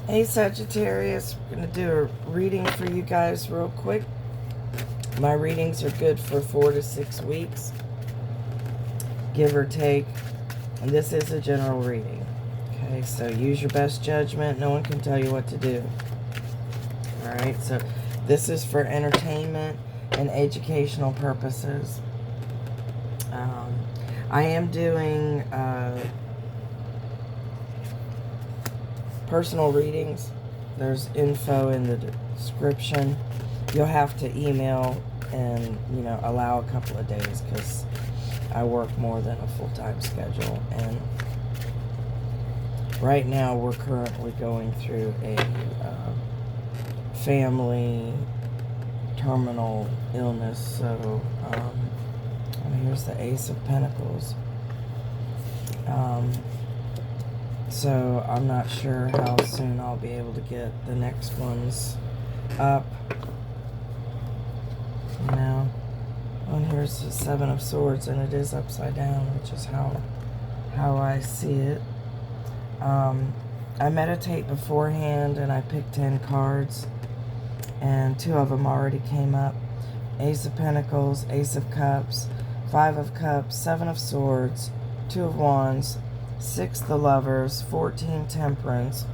Hey Sagittarius, I'm going to do a reading for you guys real quick. My readings are good for 4 to 6 weeks, give or take. And this is a general reading. Okay, so use your best judgment. No one can tell you what to do. Alright, so this is for entertainment and educational purposes. I am doing personal readings. There's info in the description. You'll have to email and, allow a couple of days because I work more than a full-time schedule. And right now we're currently going through a family terminal illness. So, here's the Ace of Pentacles. So I'm not sure how soon I'll be able to get the next ones up. And here's the Seven of Swords, and it is upside down, which is how I see it. I meditate beforehand, and I pick 10 cards, and 2 of them already came up. Ace of Pentacles, Ace of Cups, 5 of Cups, 7 of Swords, 2 of Wands, 6 the Lovers, 14 Temperance,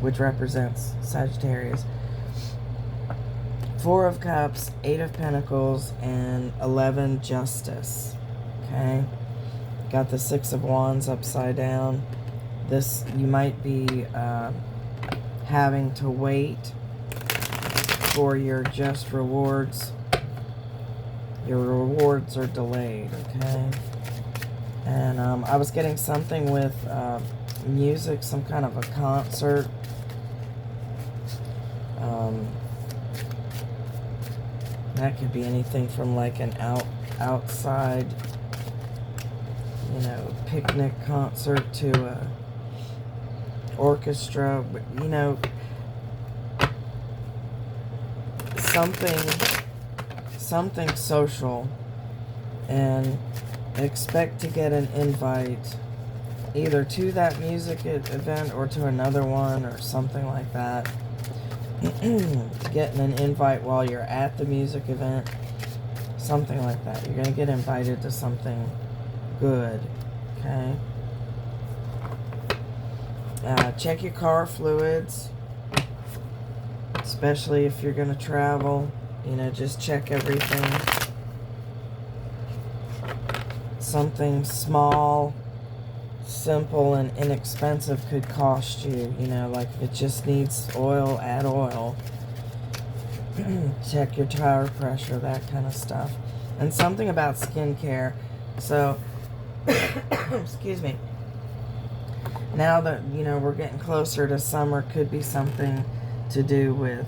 which represents Sagittarius, 4 of Cups, 8 of Pentacles, and 11 Justice. Okay? Got the 6 of Wands upside down. This, you might be having to wait for your just rewards. Your rewards are delayed, okay? And I was getting something with music, some kind of a concert. That could be anything from like an outside, picnic concert to a orchestra, but something social, and expect to get an invite either to that music event or to another one or something like that. Getting an invite while you're at the music event, something like that. You're going to get invited to something good, okay? Check your car fluids, especially if you're going to travel. Just check everything. Something small, simple, and inexpensive could cost you. Like if it just needs oil, add oil. Check your tire pressure, that kind of stuff. And something about skincare. So, excuse me. Now that, we're getting closer to summer, could be something to do with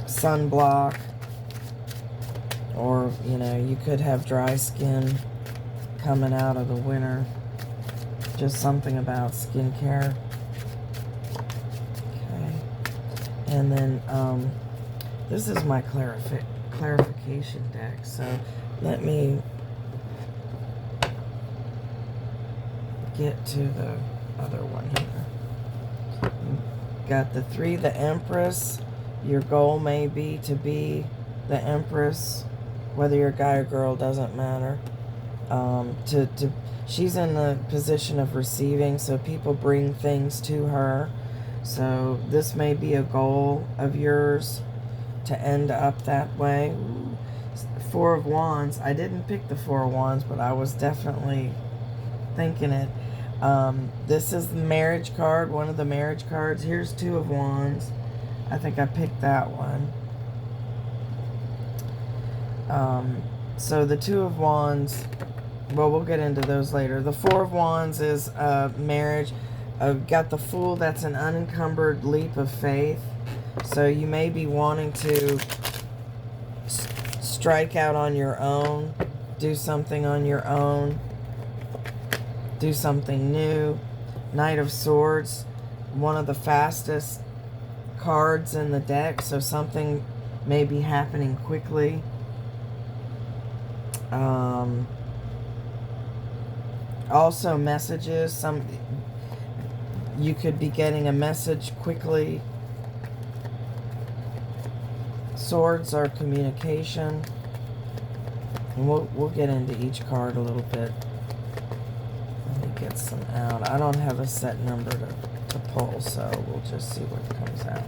sunblock. Or, you could have dry skin coming out of the winter. Just something about skincare. Okay. And then, this is my clarification deck. So, let me get to the other one here. Got the 3, the Empress. Your goal may be to be the Empress. Whether you're a guy or girl, doesn't matter. She's in the position of receiving, so people bring things to her. So this may be a goal of yours to end up that way. Ooh. 4 of Wands. I didn't pick the 4 of Wands, but I was definitely thinking it. This is the marriage card, one of the marriage cards. Here's 2 of Wands. I think I picked that one. So the 2 of Wands, well, we'll get into those later. The 4 of Wands is marriage. Got the Fool. That's an unencumbered leap of faith. So you may be wanting to strike out on your own, do something on your own, do something new. Knight of Swords, one of the fastest cards in the deck, so something may be happening quickly. Also messages, You could be getting a message quickly. Swords are communication. And we'll get into each card a little bit. Let me get some out. I don't have a set number to pull, so we'll just see what comes out.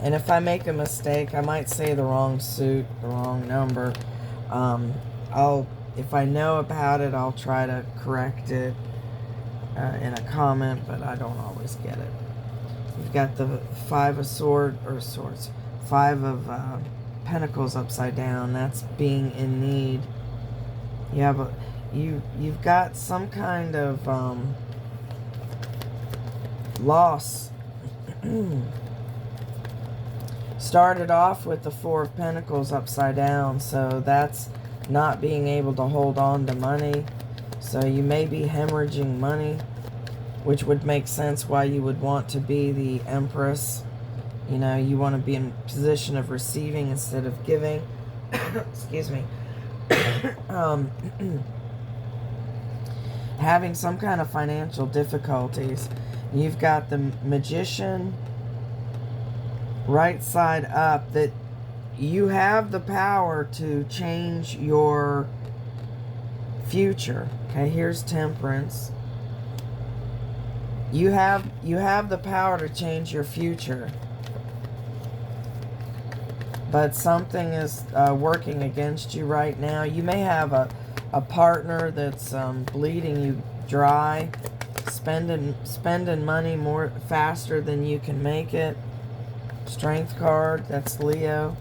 And if I make a mistake, I might say the wrong suit, the wrong number. If I know about it, I'll try to correct it in a comment, but I don't always get it. You've got the Five of Pentacles upside down. That's being in need. You've got some kind of loss. Started off with the Four of Pentacles upside down, so that's not being able to hold on to money. So you may be hemorrhaging money, which would make sense why you would want to be the Empress. You know, you want to be in position of receiving instead of giving. Excuse me. Having some kind of financial difficulties. You've got the Magician right side up, that you have the power to change your future. Okay, here's Temperance. You have the power to change your future. But something is working against you right now. You may have a partner that's bleeding you dry, spending money more faster than you can make it. Strength card, that's Leo.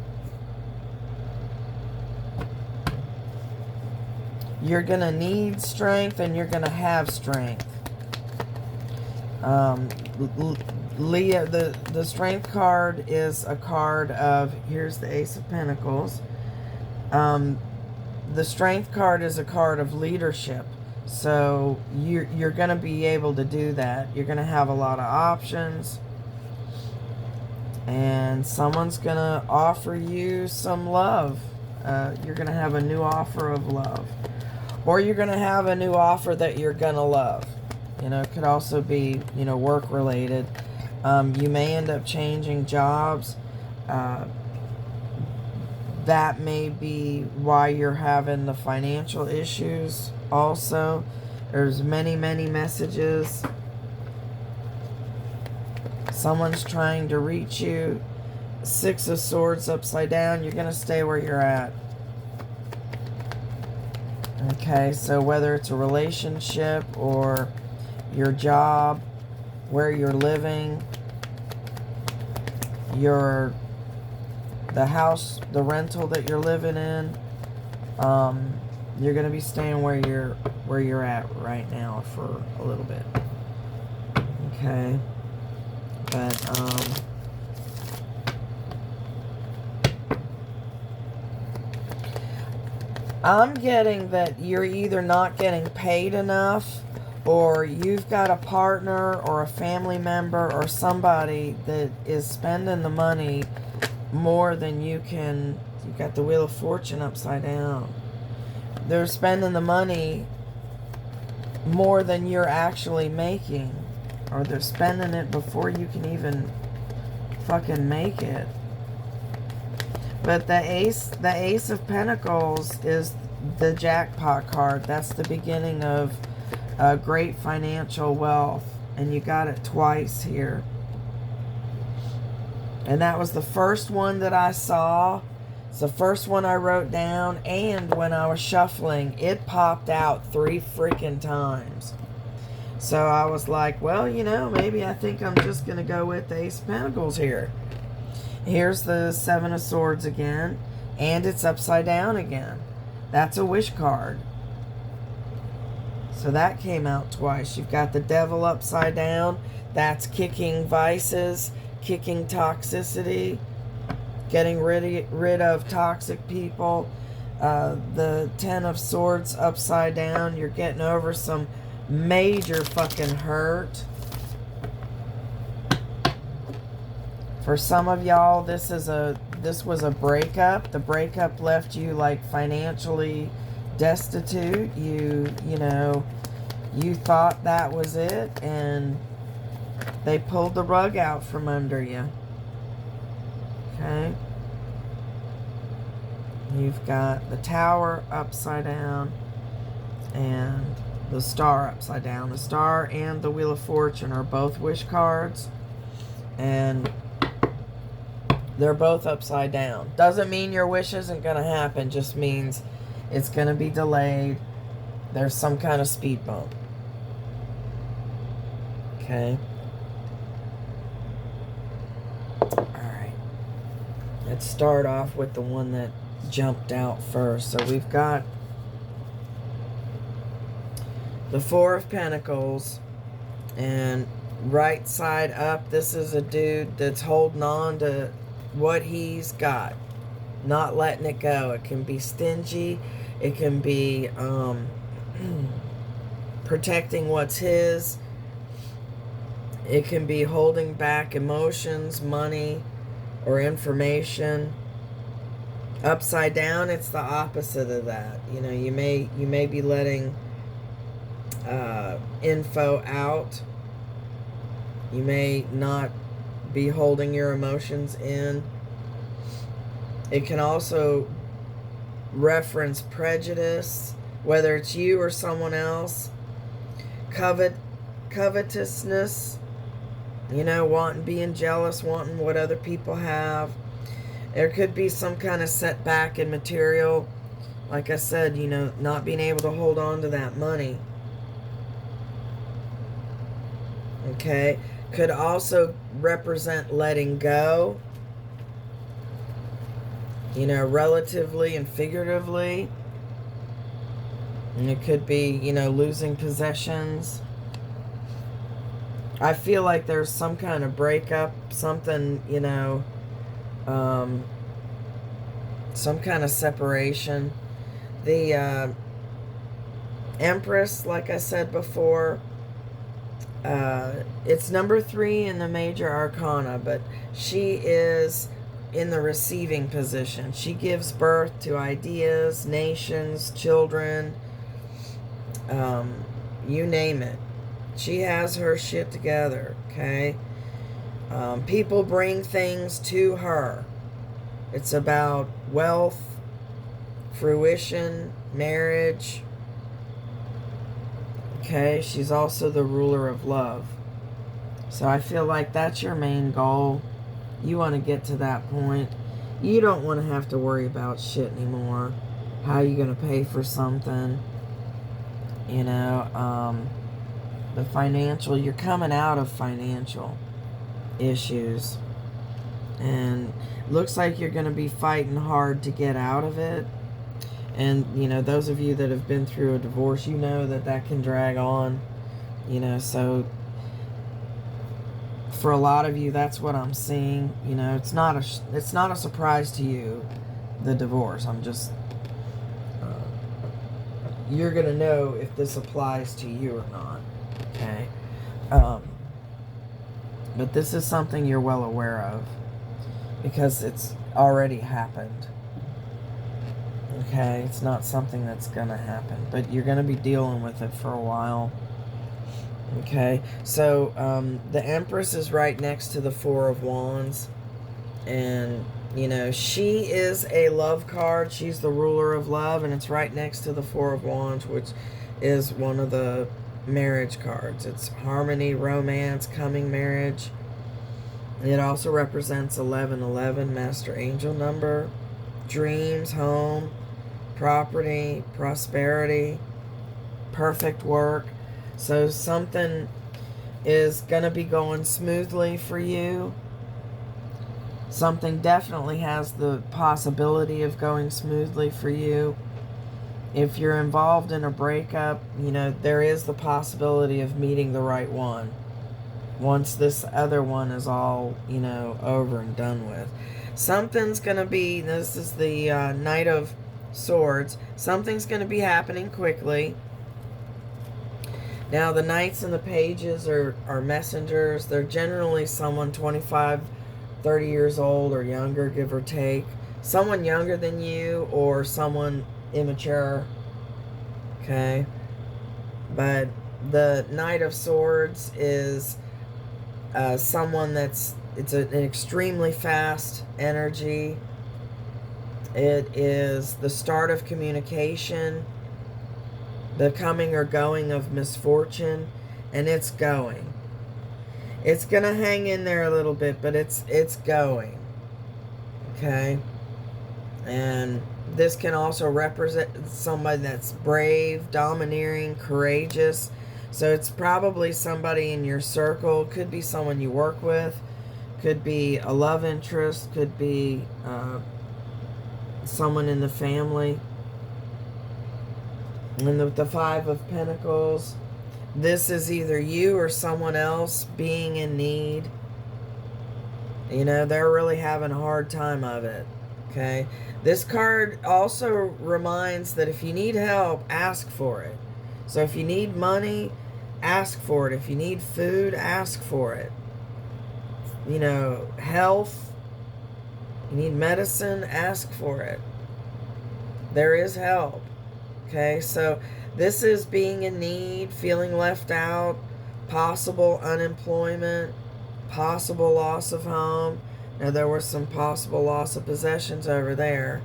You're going to need strength and you're going to have strength. Leo, the Strength card is a card of, here's the Ace of Pentacles. The Strength card is a card of leadership. So you're going to be able to do that. You're going to have a lot of options. And someone's going to offer you some love. You're going to have a new offer of love. Or you're going to have a new offer that you're going to love. You know, it could also be, you know, work related. You may end up changing jobs. That may be why you're having the financial issues also. There's many, many messages. Someone's trying to reach you. Six of Swords upside down. You're going to stay where you're at. Okay, so whether it's a relationship or your job, where you're living, the house, the rental that you're living in, you're going to be staying where you're at right now for a little bit. Okay. But I'm getting that you're either not getting paid enough, or you've got a partner or a family member or somebody that is spending the money more than you can. You've got the Wheel of Fortune upside down. They're spending the money more than you're actually making, or they're spending it before you can even fucking make it. But the Ace of Pentacles is the jackpot card. That's the beginning of great financial wealth. And you got it twice here. And that was the first one that I saw. It's the first one I wrote down. And when I was shuffling, it popped out 3 freaking times. So I was like, well, you know, maybe I think I'm just going to go with the Ace of Pentacles here. Here's the Seven of Swords again. And it's upside down again. That's a wish card. So that came out twice. You've got the Devil upside down. That's kicking vices, kicking toxicity, getting rid of toxic people. The Ten of Swords upside down. You're getting over some major fucking hurt. For some of y'all, this was a breakup. The breakup left you like financially destitute. You know, You thought that was it, and they pulled the rug out from under you. Okay? You've got the Tower upside down and the Star upside down. The Star and the Wheel of Fortune are both wish cards, and they're both upside down. Doesn't mean your wish isn't going to happen, just means it's going to be delayed. There's some kind of speed bump. Okay? Alright. Let's start off with the one that jumped out first. So we've got the Four of Pentacles, and right side up, this is a dude that's holding on to what he's got, not letting it go. It can be stingy. It can be protecting what's his. It can be holding back emotions, money, or information. Upside down, it's the opposite of that. You know, you may be letting info out. You may not be holding your emotions in. It can also reference prejudice, whether it's you or someone else. Covetousness, you know, being jealous, wanting what other people have. There could be some kind of setback in material. Like I said, you know, not being able to hold on to that money. Okay? Could also represent letting go. You know, relatively and figuratively. And it could be, you know, losing possessions. I feel like there's some kind of breakup, something, you know, some kind of separation. The Empress, like I said before, it's number 3 in the major arcana, but she is in the receiving position. She gives birth to ideas, nations, children, you name it. She has her shit together, okay? People bring things to her. It's about wealth, fruition, marriage. Okay, she's also the ruler of love. So I feel like that's your main goal. You want to get to that point. You don't want to have to worry about shit anymore. How are you going to pay for something? You know, the financial, you're coming out of financial issues. And looks like you're going to be fighting hard to get out of it. And, you know, those of you that have been through a divorce, you know that that can drag on. You know, so for a lot of you, that's what I'm seeing. You know, it's not a surprise to you, the divorce. I'm just, you're going to know if this applies to you or not. Okay? But this is something you're well aware of, because it's already happened. Okay? It's not something that's going to happen, but you're going to be dealing with it for a while. Okay? So, the Empress is right next to the Four of Wands. And, you know, she is a love card. She's the ruler of love, and it's right next to the Four of Wands, which is one of the marriage cards. It's harmony, romance, coming marriage. It also represents 1111, master angel number, dreams, home, property, prosperity, perfect work. So something is going to be going smoothly for you. Something definitely has the possibility of going smoothly for you. If you're involved in a breakup, you know, there is the possibility of meeting the right one once this other one is all, you know, over and done with. Something's going to be, this is the Knight of Swords, something's going to be happening quickly. Now, the Knights and the Pages are messengers. They're generally someone 25, 30 years old or younger, give or take. Someone younger than you or someone immature. Okay? But The Knight of Swords is someone it's an extremely fast energy. It is the start of communication, the coming or going of misfortune, and it's going. It's going to hang in there a little bit, but it's going. Okay? And this can also represent somebody that's brave, domineering, courageous. So it's probably somebody in your circle. Could be someone you work with. Could be a love interest. Could be someone in the family. And with the Five of Pentacles, this is either you or someone else being in need. You know, they're really having a hard time of it. Okay? This card also reminds that if you need help, ask for it. So if you need money, ask for it. If you need food, ask for it. You know, health, you need medicine, ask for it. There is help. Okay, so this is being in need, feeling left out, possible unemployment, possible loss of home. Now, there was some possible loss of possessions over there.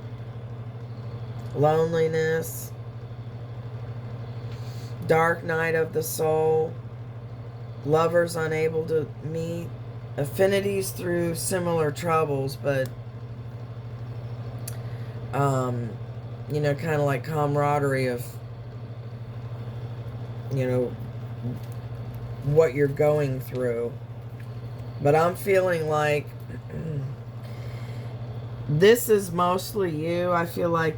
Loneliness. Dark night of the soul. Lovers unable to meet. Affinities through similar troubles, but you know, kind of like camaraderie of, you know, what you're going through. But I'm feeling like this is mostly you. I feel like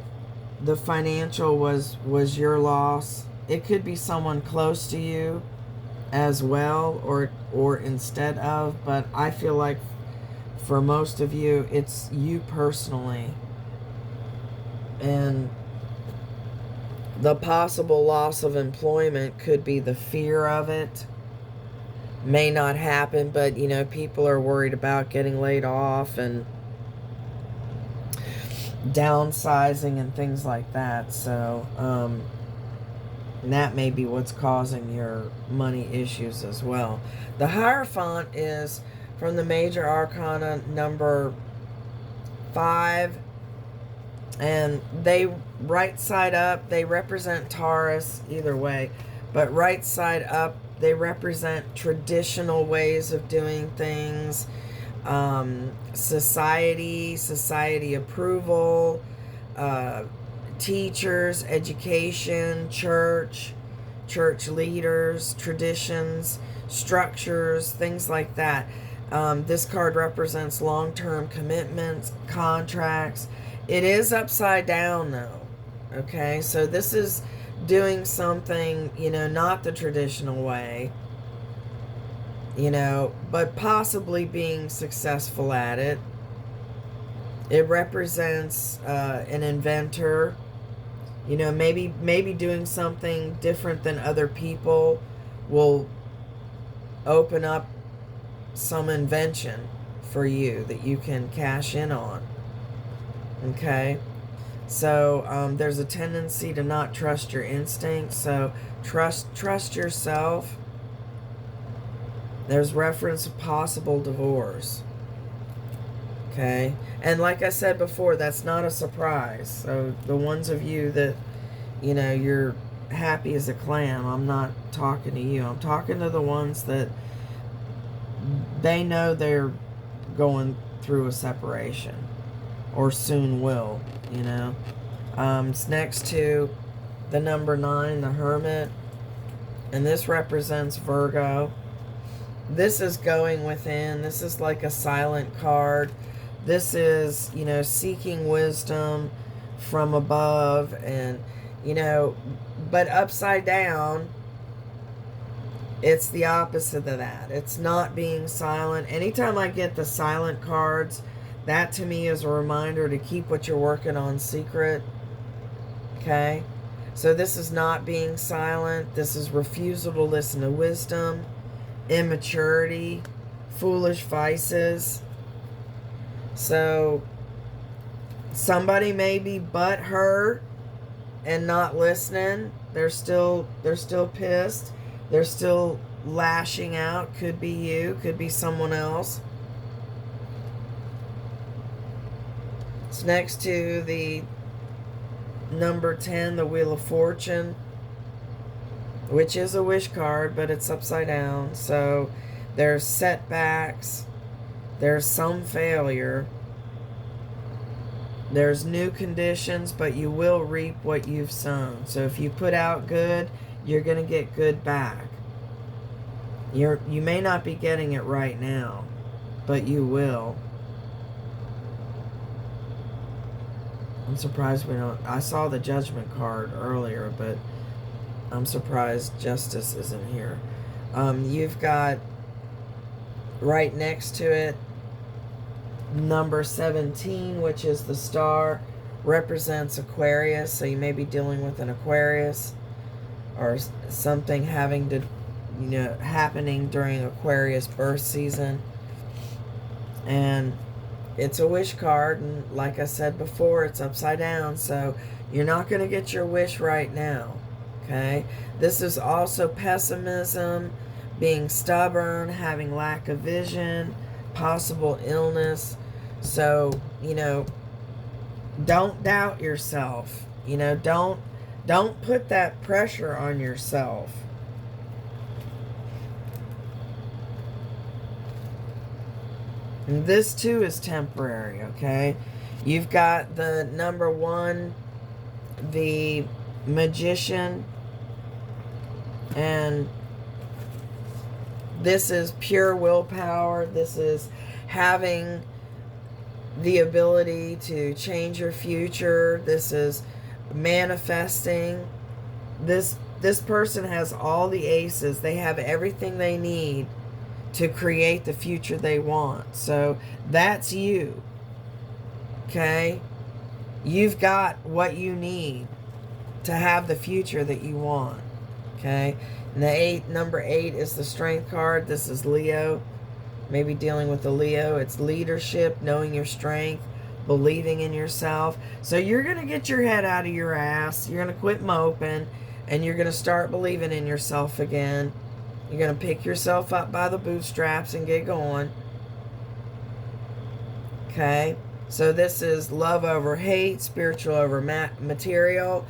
the financial was your loss. It could be someone close to you as well, or instead of, but I feel like for most of you, it's you personally. And the possible loss of employment could be the fear of it. May not happen, but, you know, people are worried about getting laid off and downsizing and things like that. So, that may be what's causing your money issues as well. The Hierophant is from the Major Arcana number 5. And they, right side up, they represent Taurus either way. But right side up, they represent traditional ways of doing things. Society approval, teachers, education, church leaders, traditions, structures, things like that. This card represents long-term commitments, contracts. It is upside down though. Okay, so this is doing something, you know, not the traditional way, you know, but possibly being successful at it. It represents an inventor, you know, maybe doing something different than other people will open up some invention for you that you can cash in on. Okay, so there's a tendency to not trust your instincts, so trust yourself. There's reference to possible divorce. Okay, and like I said before, that's not a surprise. So the ones of you that, you know, you're happy as a clam, I'm not talking to you. I'm talking to the ones that they know they're going through a separation. Or soon will, you know. It's next to the number 9, the Hermit. And this represents Virgo. This is going within. This is like a silent card. This is, you know, seeking wisdom from above. And, you know, but upside down, it's the opposite of that. It's not being silent. Anytime I get the silent cards, that to me is a reminder to keep what you're working on secret. Okay? So this is not being silent. This is refusal to listen to wisdom, immaturity, foolish vices. So somebody may be butthurt and not listening. They're still pissed. They're still lashing out. Could be you, could be someone else. It's next to the number 10, the Wheel of Fortune, which is a wish card, but it's upside down. So there's setbacks. There's some failure. There's new conditions, but you will reap what you've sown. So if you put out good, you're going to get good back. You may not be getting it right now, but you will. I'm surprised we don't... I saw the Judgment card earlier, but I'm surprised Justice isn't here. You've got right next to it number 17, which is the star, represents Aquarius. So you may be dealing with an Aquarius or something having to, happening during Aquarius birth season. And it's a wish card, and like I said before, it's upside down, so you're not going to get your wish right now, okay? This is also pessimism, being stubborn, having lack of vision, possible illness. So, don't doubt yourself. Don't put that pressure on yourself. And this too is temporary, okay? You've got the number 1, the Magician, and this is pure willpower. This is having the ability to change your future. This is manifesting. This person has all the aces. They have everything they need to create the future they want. So that's you. Okay? You've got what you need to have the future that you want. Okay? And the number 8 is the Strength card. This is Leo. Maybe dealing with the Leo. It's leadership, knowing your strength, believing in yourself. So you're going to get your head out of your ass. You're going to quit moping, and you're going to start believing in yourself again. You're going to pick yourself up by the bootstraps and get going. Okay? So this is love over hate, spiritual over material,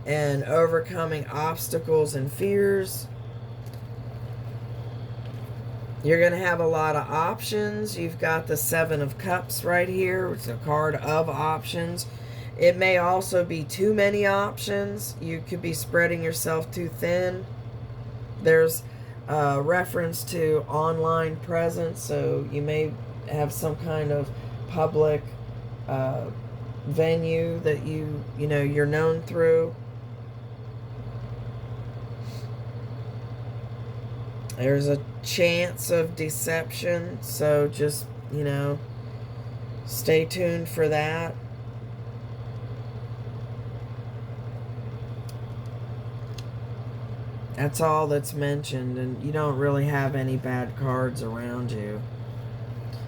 and overcoming obstacles and fears. You're going to have a lot of options. You've got the 7 of Cups right here. It's a card of options. It may also be too many options. You could be spreading yourself too thin. There's reference to online presence, so you may have some kind of public venue that you're known through. There's a chance of deception, so just stay tuned for that. That's all that's mentioned, and you don't really have any bad cards around you.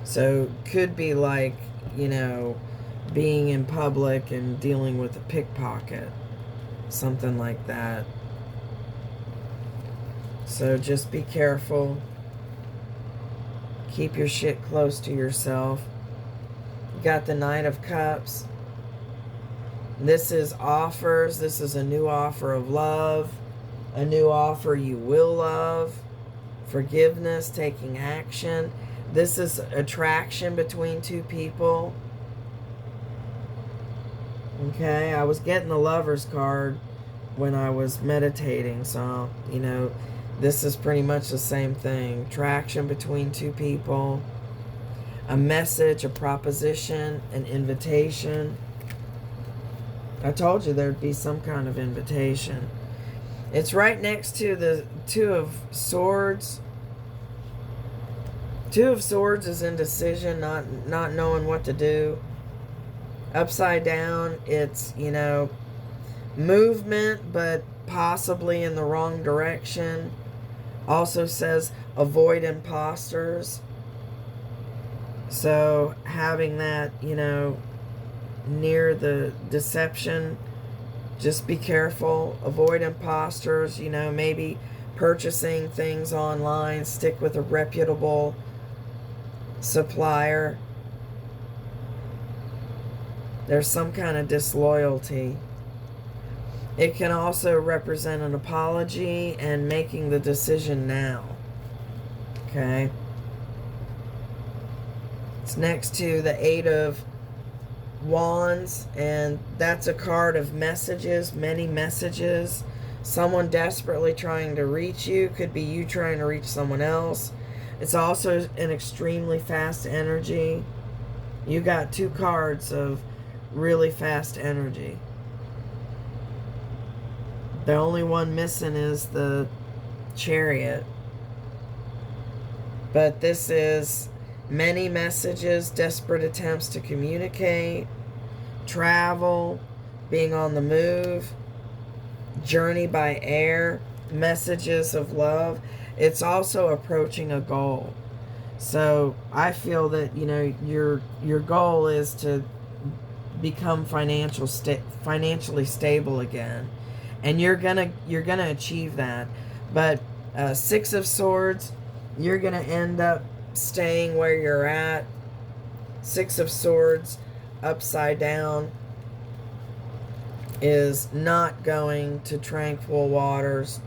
So could be like, being in public and dealing with a pickpocket. Something like that. So just be careful. Keep your shit close to yourself. You got the Knight of Cups. This is offers. This is a new offer of love. A new offer you will love. Forgiveness, taking action. This is attraction between two people. Okay, I was getting the Lover's card when I was meditating, so, this is pretty much the same thing. Attraction between two people. A message, a proposition, an invitation. I told you there'd be some kind of invitation. It's right next to the 2 of Swords. 2 of Swords is indecision, not knowing what to do. Upside down, it's, movement, but possibly in the wrong direction. Also says avoid imposters. So having that, near the deception, just be careful. Avoid imposters, maybe purchasing things online. Stick with a reputable supplier. There's some kind of disloyalty. It can also represent an apology and making the decision now. Okay? It's next to the Eight of Wands, and that's a card of messages, many messages. Someone desperately trying to reach you. Could be you trying to reach someone else. It's also an extremely fast energy. You got two cards of really fast energy. The only one missing is the Chariot. But this is many messages, desperate attempts to communicate, travel, being on the move, journey by air, messages of love. It's also approaching a goal. So I feel that, you know, your goal is to become financially stable again, and you're gonna achieve that. But Six of Swords, you're gonna end up staying where you're at. Six of Swords upside down is not going to tranquil waters.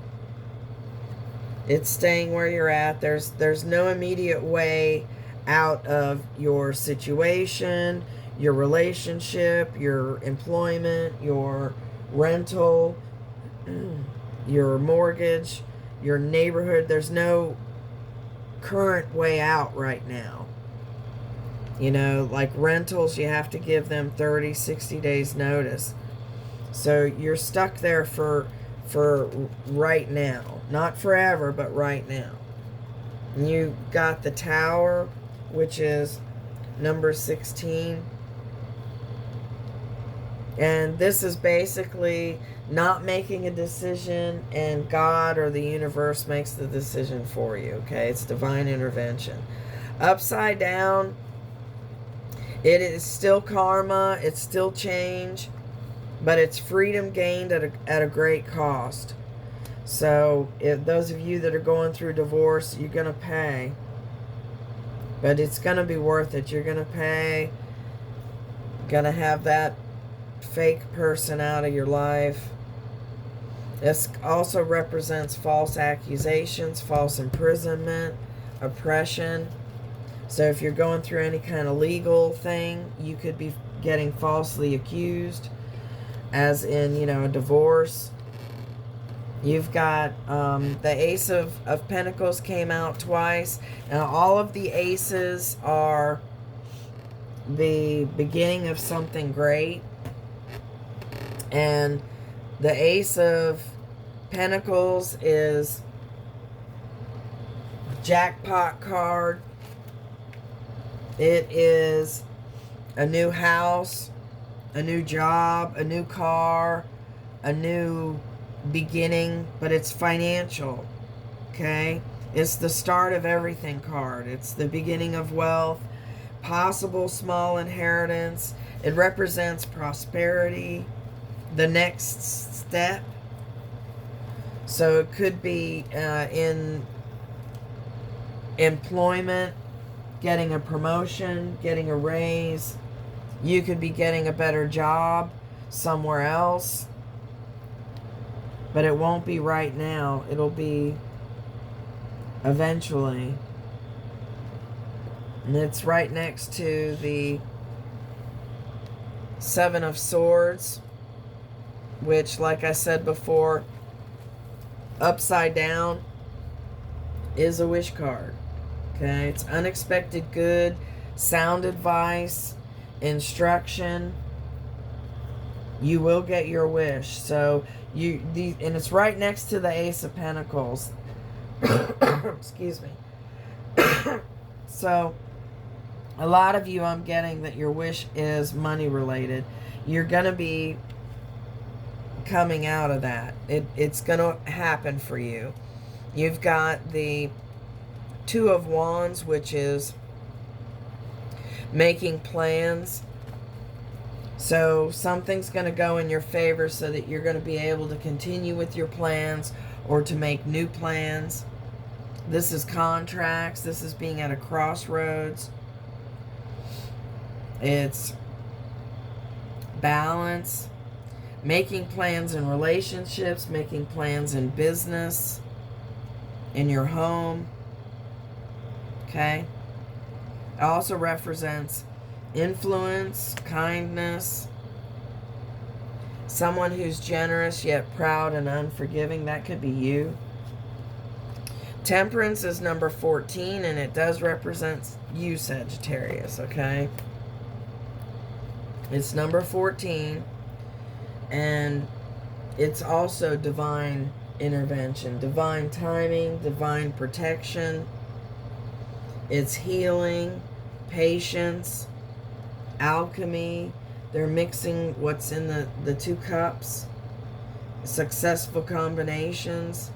It's staying where you're at. There's no immediate way out of your situation, your relationship, your employment, your rental, your mortgage, your neighborhood. There's no current way out right now. You know, like rentals, you have to give them 30, 60 days notice. So you're stuck there for right now. Not forever, but right now. And you got the Tower, which is number 16. And this is basically not making a decision, and God or the universe makes the decision for you, okay? It's divine intervention. Upside down, it is still karma, it's still change, but it's freedom gained at a great cost. So if those of you that are going through divorce, you're going to pay. But it's going to be worth it. You're going to pay. Going to have that fake person out of your life. This also represents false accusations, false imprisonment, oppression. So if you're going through any kind of legal thing, you could be getting falsely accused, as in, you know, a divorce. You've got the Ace of Pentacles came out twice. Now, all of the aces are the beginning of something great. And the Ace of Pentacles is jackpot card. It is a new house, a new job, a new car, a new beginning, but it's financial, okay? It's the start of everything card. It's the beginning of wealth, possible small inheritance. It represents prosperity, the next step. So it could be in employment, getting a promotion, getting a raise. You could be getting a better job somewhere else. But it won't be right now. It'll be eventually. And it's right next to the Seven of Swords, which, like I said before, upside down is a wish card. Okay, it's unexpected good, sound advice, instruction. You will get your wish. So and it's right next to the Ace of Pentacles. Excuse me. So a lot of you, I'm getting that your wish is money related. You're gonna be coming out of that. It's gonna happen for you. You've got the Two of Wands, which is making plans. So something's going to go in your favor so that you're going to be able to continue with your plans, or to make new plans. This is contracts. This is being at a crossroads. It's balance. Making plans in relationships. Making plans in business. In your home. Okay? It also represents influence, kindness. Someone who's generous yet proud and unforgiving. That could be you. Temperance is number 14, and it does represent you, Sagittarius, okay? It's number 14, and it's also divine intervention, divine timing, divine protection. It's healing, patience, alchemy. They're mixing what's in the two cups, successful combinations.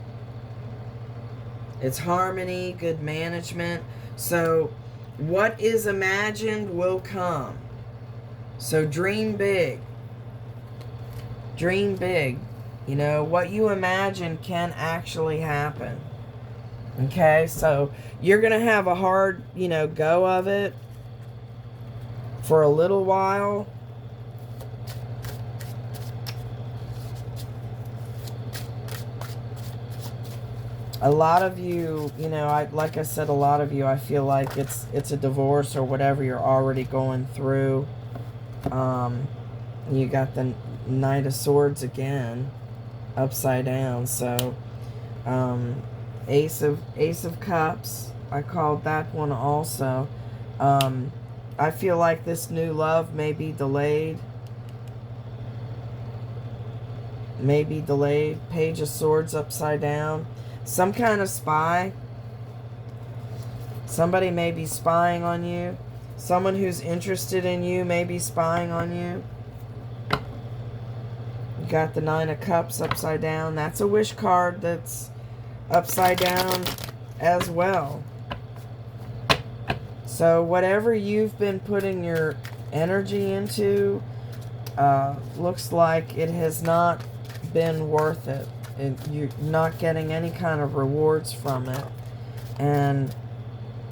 It's harmony, good management. So what is imagined will come. So dream big. Dream big. You know, what you imagine can actually happen. Okay, so you're going to have a hard, go of it for a little while. A lot of you, like I said, a lot of you, I feel like it's a divorce or whatever you're already going through. You got the Knight of Swords again, upside down. So, Ace of Cups, I called that one also. I feel like this new love may be delayed. Page of Swords upside down. Some kind of spy. Somebody may be spying on you. Someone who's interested in you may be spying on you. You got the Nine of Cups upside down. That's a wish card that's upside down as well. So whatever you've been putting your energy into, looks like it has not been worth it. You're not getting any kind of rewards from it. And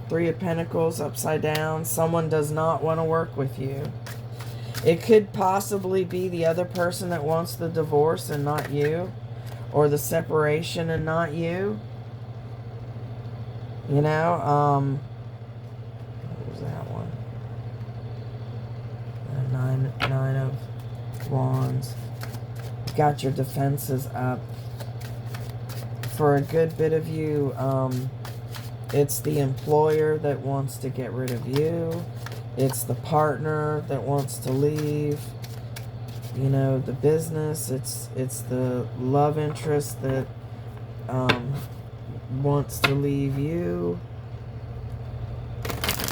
Three of Pentacles upside down. Someone does not want to work with you. It could possibly be the other person that wants the divorce and not you. Or the separation and not you. What was that one? Nine of Wands. Got your defenses up. For a good bit of you, it's the employer that wants to get rid of you. It's the partner that wants to leave. The business. It's the love interest that wants to leave you.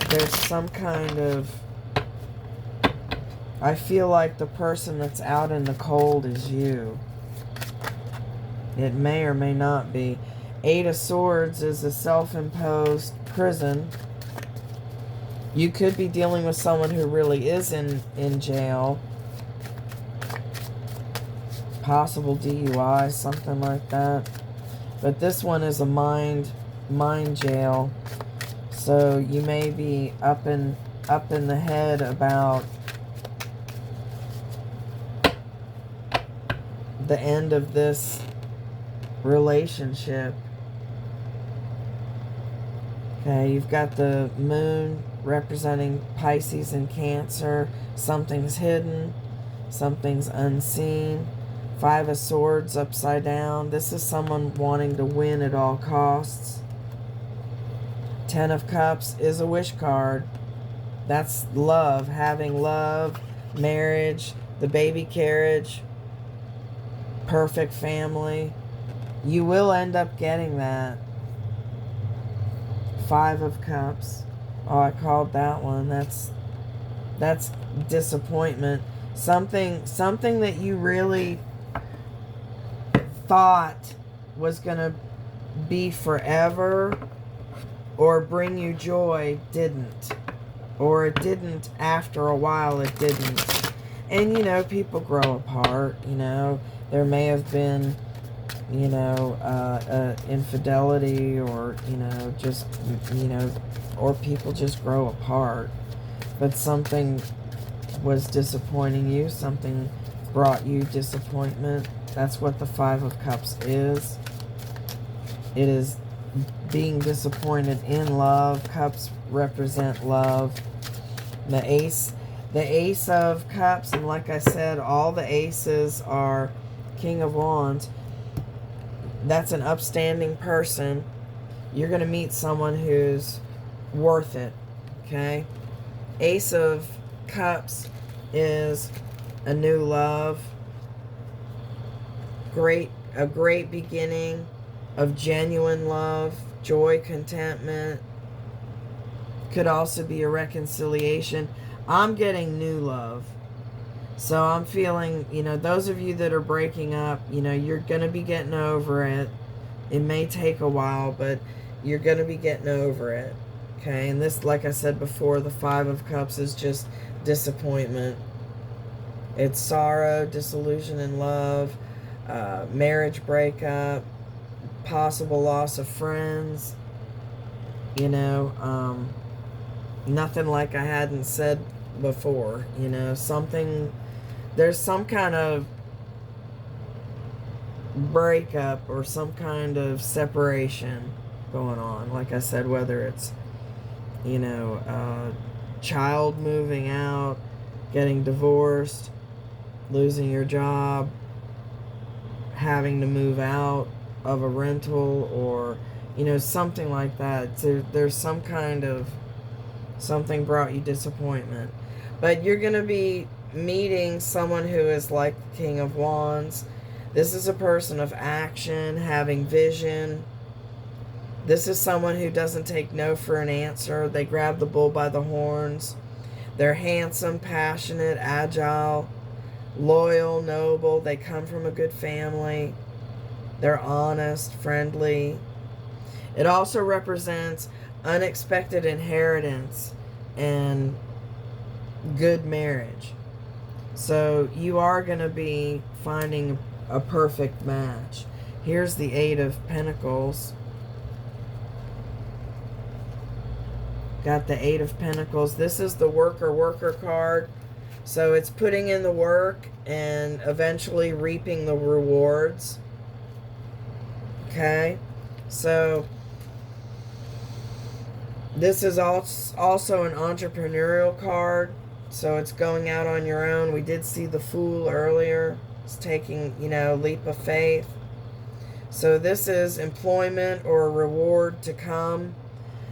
There's some kind of... I feel like the person that's out in the cold is you. It may or may not be. Eight of Swords is a self-imposed prison. You could be dealing with someone who really is in jail. Possible DUI, something like that. But this one is a mind jail. So you may be up in the head about the end of this relationship. Okay, you've got the Moon representing Pisces and Cancer. Something's hidden. Something's unseen. Five of Swords upside down. This is someone wanting to win at all costs. Ten of Cups is a wish card. That's love. Having love, marriage, the baby carriage, perfect family. You will end up getting that. Five of Cups. Oh, I called that one. That's disappointment. Something that you really thought was going to be forever or bring you joy didn't. Or it didn't after a while, it didn't. And, people grow apart, There may have been you know, infidelity, or, you know, just, you know, or people just grow apart. But something was disappointing you. Something brought you disappointment. That's what the Five of Cups is. It is being disappointed in love. Cups represent love. The Ace of Cups, and like I said, all the aces are King of Wands. That's an upstanding person. You're going to meet someone who's worth it, okay? Ace of Cups is a new love. A great beginning of genuine love, joy, contentment. Could also be a reconciliation. I'm getting new love. So I'm feeling, you know, those of you that are breaking up, you know, you're going to be getting over it. It may take a while, but you're going to be getting over it. Okay, and this, like I said before, the Five of Cups is just disappointment. It's sorrow, disillusion in love, marriage breakup, possible loss of friends. You know, nothing like I hadn't said before. You know, something, there's some kind of breakup or some kind of separation going on. Like I said, whether it's, you know, child moving out, getting divorced, losing your job, having to move out of a rental, or, you know, something like that. So there's some kind of, something brought you disappointment. But you're going to be meeting someone who is like the King of Wands. This is a person of action, having vision. This is someone who doesn't take no for an answer. They grab the bull by the horns. They're handsome, passionate, agile, loyal, noble. They come from a good family. They're honest, friendly. It also represents unexpected inheritance and good marriage. So you are going to be finding a perfect match. Here's the Eight of Pentacles. Got the Eight of Pentacles. This is the worker card. So it's putting in the work and eventually reaping the rewards. Okay? So this is also an entrepreneurial card. So it's going out on your own. We did see the Fool earlier. It's taking, you know, a leap of faith. So this is employment or a reward to come.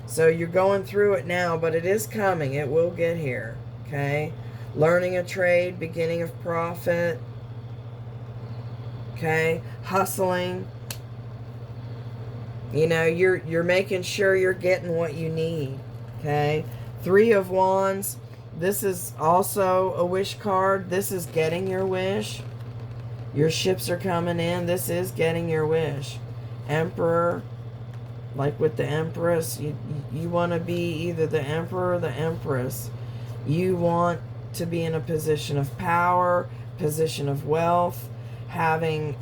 So you're going through it now, but it is coming. It will get here. Okay? Learning a trade, beginning of profit. Okay? Hustling. You know, you're making sure you're getting what you need. Okay? Three of Wands. This is also a wish card. This is getting your wish. Your ships are coming in. This is getting your wish. Emperor. Like with the Empress, you want to be either the Emperor or the Empress. You want to be in a position of power, position of wealth, having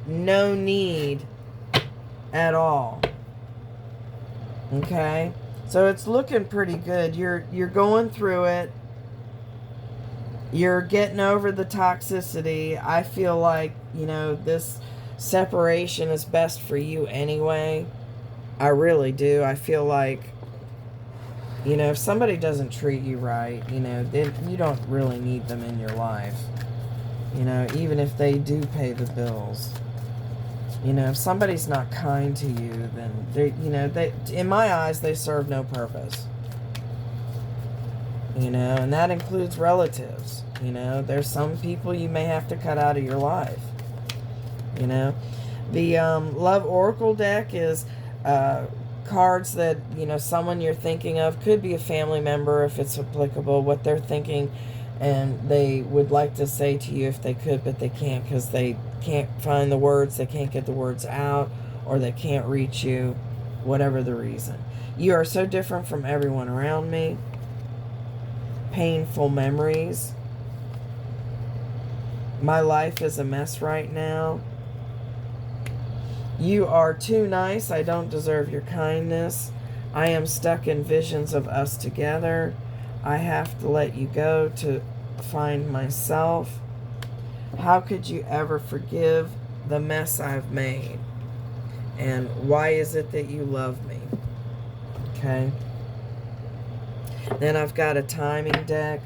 no need at all. Okay? So it's looking pretty good. You're going through it. You're getting over the toxicity. I feel like, you know, this separation is best for you anyway. I really do. I feel like, you know, if somebody doesn't treat you right, you know, you don't really need them in your life. You know, even if they do pay the bills. You know, if somebody's not kind to you, then they, you know, in my eyes, they serve no purpose. You know, and that includes relatives. You know, there's some people you may have to cut out of your life. You know, the Love Oracle deck is cards that, you know, someone you're thinking of, could be a family member if it's applicable, what they're thinking, and they would like to say to you if they could, but they can't because they can't find the words, they can't get the words out, or they can't reach you, whatever the reason. You are so different from everyone around me. Painful memories. My life is a mess right now. You are too nice. I don't deserve your kindness. I am stuck in visions of us together. I have to let you go to find myself. How could you ever forgive the mess I've made? And why is it that you love me? Okay. Then I've got a timing deck.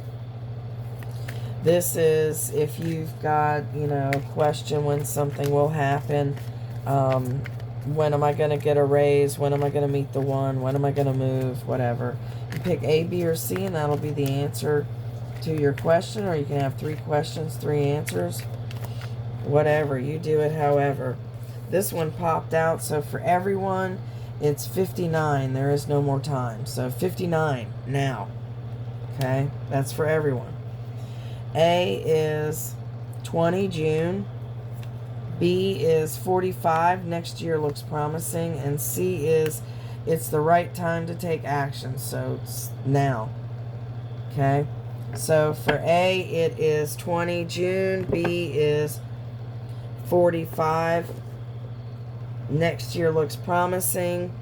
This is if you've got, you know, a question when something will happen. When am I going to get a raise? When am I going to meet the one? When am I going to move? Whatever. You pick A, B, or C, and that'll be the answer to your question. Or you can have 3 questions, 3 answers. Whatever. You do it however. This one popped out. So for everyone, it's 59. There is no more time. So 59 now. Okay? That's for everyone. A is 20 June. B is 45. Next year looks promising. And C is it's the right time to take action. So it's now. Okay? So for A, it is 20 June. B is 45. Next year looks promising.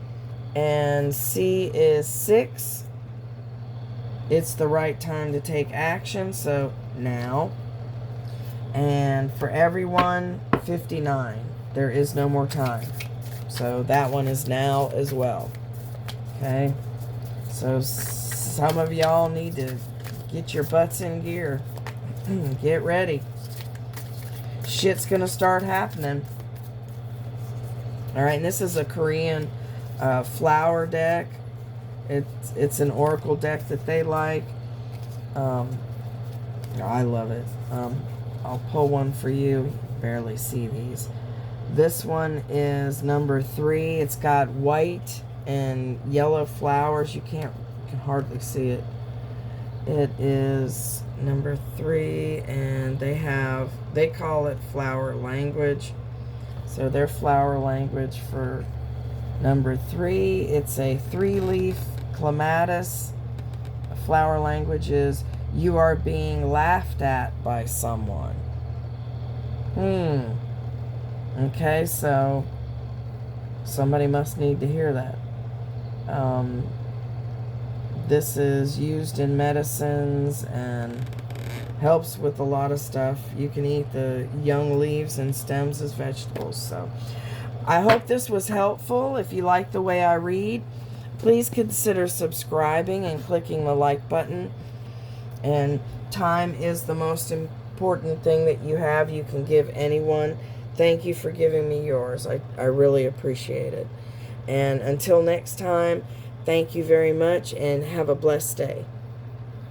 And C is 6. It's the right time to take action. So now. And for everyone, 59. There is no more time. So that one is now as well. Okay. So some of y'all need to get your butts in gear. Get ready. Shit's gonna start happening. Alright, and this is a Korean flower deck. It's an oracle deck that they like. I love it. I'll pull one for you. You can barely see these. This one is number 3. It's got white and yellow flowers. You can hardly see it. It is number 3, and they call it flower language. So their flower language for number 3, it's a 3-leaf clematis. Flower language is you are being laughed at by someone. Okay, so somebody must need to hear that. This is used in medicines and helps with a lot of stuff. You can eat the young leaves and stems as vegetables. So I hope this was helpful. If you like the way I read, please consider subscribing and clicking the like button. And time is the most important thing that you have. You can give anyone. Thank you for giving me yours. I really appreciate it. And until next time, thank you very much and have a blessed day.